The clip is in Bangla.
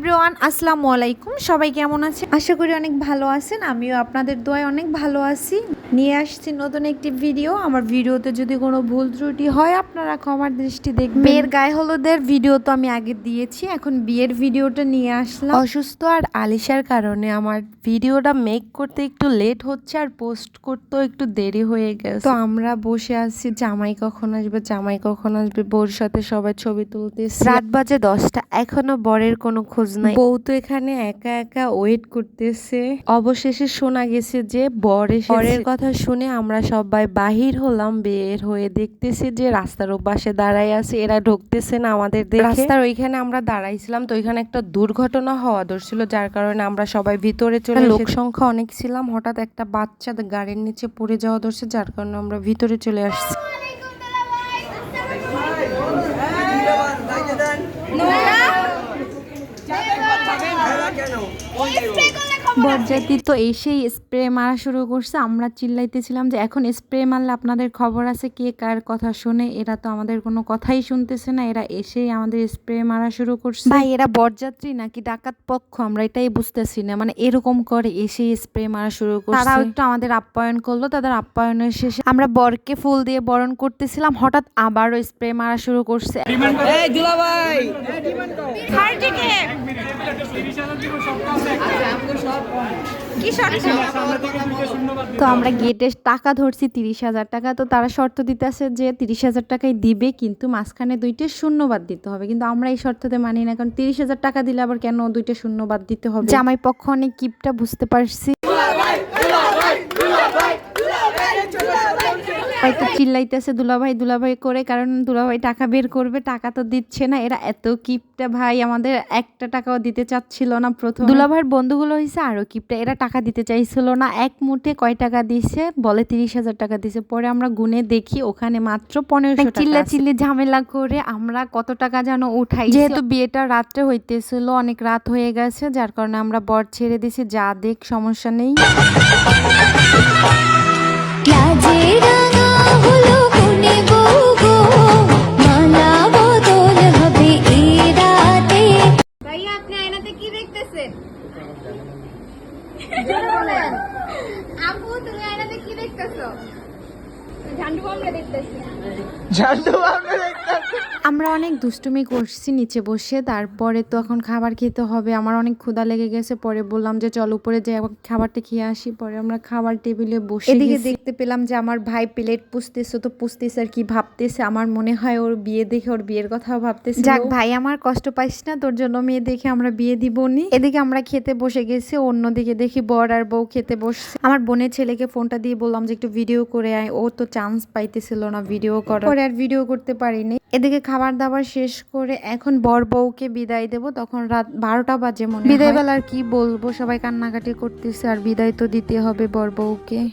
এভরিওয়ান আসসালামু আলাইকুম। সবাই কেমন আছেন? আশা করি অনেক ভালো আছেন। আমিও আপনাদের দোয়ায় অনেক ভালো আছি। নিয়ে আসছি নতুন একটি ভিডিও। আমার ভিডিওতে যদি কোনো ভুল ত্রুটি হয় আপনারা ক্ষমার দৃষ্টি দেখবেন। বিয়ের গায়ে হলুদের ভিডিও তো আমি আগে দিয়েছি, এখন বিয়ের ভিডিওটা নিয়ে আসলাম। অসুস্থ আর আলিশার কারণে আমার ভিডিওটা মেক করতে একটু লেট হচ্ছে আর পোস্ট করতেও একটু দেরি হয়ে গেছে। তো আমরা বসে আছি, জামাই কখন আসবে, বউর সাথে সবাই ছবি তুলতেছি। রাত বাজে 10টা, এখনো বরের কোনো খোঁজ নাই। বউ তো এখানে একা একা ওয়েট করতেছে। অবশেষে শোনা গেছে যে বরের কথা শুনে আমরা সবাই বাহির হলাম। বের হয়ে দেখতেছি যে রাস্তার ওপাশে দাঁড়াই আছে, এরা ঢুকতেছে না আমাদের দেখে। রাস্তার ওইখানে আমরা দাঁড়াইছিলাম, তো ওইখানে একটা দুর্ঘটনা হওয়া ধরছিল, যার কারণে আমরা সবাই ভিতরে চলে লোক সংখ্যা অনেক ছিলাম। হঠাৎ একটা বাচ্চা গাড়ির নিচে পড়ে যাওয়া ধরছে, যার কারণে আমরা ভিতরে চলে আসছি। বরযাত্রী তো এসেই স্প্রে মারা শুরু করছে। আমরা চিল্লাইতেছিলাম যে এখন স্প্রে মারলে আপনাদের খবর আছে, কে কার কথা শুনে। এরা তো আমাদের কোনো কথাই শুনতেছে না, এরা এসেই আমাদের স্প্রে মারা শুরু করছে। ভাই এরা বরযাত্রী নাকি ডাকাত পক্ষ আমরা এটাই বুঝতেছি না, মানে এরকম করে এসেই স্প্রে মারা শুরু করছে। তারাও একটু আমাদের আপ্যায়ন করলো। তাদের আপ্যায়নের শেষে আমরা বরকে ফুল দিয়ে বরণ করতেছিলাম, হঠাৎ আবারও স্প্রে মারা শুরু করছে। তো আমরা গেটে টাকা ধরছি 30,000 টাকা। তো তারা শর্ত দিতেছে যে 30,000 টাকাই দিবে, কিন্তু মাঝখানে 2টা শূন্যবাদ দিতে হবে। কিন্তু আমরা এই শর্ততে মানি না, কারণ 30,000 টাকা দিলে আবার কেন 2টা শূন্যবাদ দিতে হবে। জামাই পক্ষ অনেক কিপটা, বুঝতে পারছি। হয়তো চিল্লাইতেছে দুলাভাই করে, কারণ দুলাভাই টাকা বের করবে, টাকা তো দিচ্ছে না। এরা এত কিপটা ভাই, আমাদের একটা টাকাও দিতে চাচ্ছিল না। প্রথম দুলাভাইয়ের বন্ধুগুলো হয়েছে আরো কিপটা, এরা টাকা দিতে চাইছিল না। এক মুঠে কয় টাকা দিছে বলে 30,000 টাকা দিছে। পরে আমরা গুনে দেখি ওখানে মাত্র 1500 টাকা। চিল্লি ঝামেলা করে আমরা কত টাকা যেন উঠাই। যেহেতু বিয়েটা রাত্রে হইতেছিল, অনেক রাত হয়ে গেছে, যার কারণে আমরা বর ছেড়ে দিছি। যা দেখ সমস্যা নেই। আমরা অনেক দুষ্টুমি করছি নিচে বসে। তারপরে তো এখন খাবার খেতে হবে, আমার অনেক ক্ষুধা লেগে গেছে। পরে বললাম যে চল উপরে যাই খাবারটা খেয়ে আসি। পরে আমরা খাবার টেবিলে বসে এদিকে দেখতে পেলাম যে আমার ভাই প্লেট পুষতেছে। তো পুষতেছে আর কি ভাবতেছে, আমার মনে হয় ওর বিয়ে দেখে ওর বিয়ের কথাও ভাবতেছে। যাক ভাই আমার কষ্ট পাইস না, তোর জন্য মেয়ে দেখে আমরা বিয়ে দিবনি। এদিকে আমরা খেতে বসে গেছি, অন্যদিকে দেখি বর আর বউ খেতে বসছে। আমার বোনের ছেলেকে ফোনটা দিয়ে বললাম যে একটু ভিডিও করে আয়, ও তো চান্স পাইতেছিল না ভিডিও করার। পরে আর ভিডিও করতে পারিনি। এদিকে খাবার দাবার শেষ করে এখন বর বউকে বিদায় দেব। তখন রাত 12টা বাজে মনে হয়। বিদায় বেলা আর কি বলবো, সবাই কান্নাকাটি করতেছে, আর বিদায় তো দিতে হবে বর বউকে।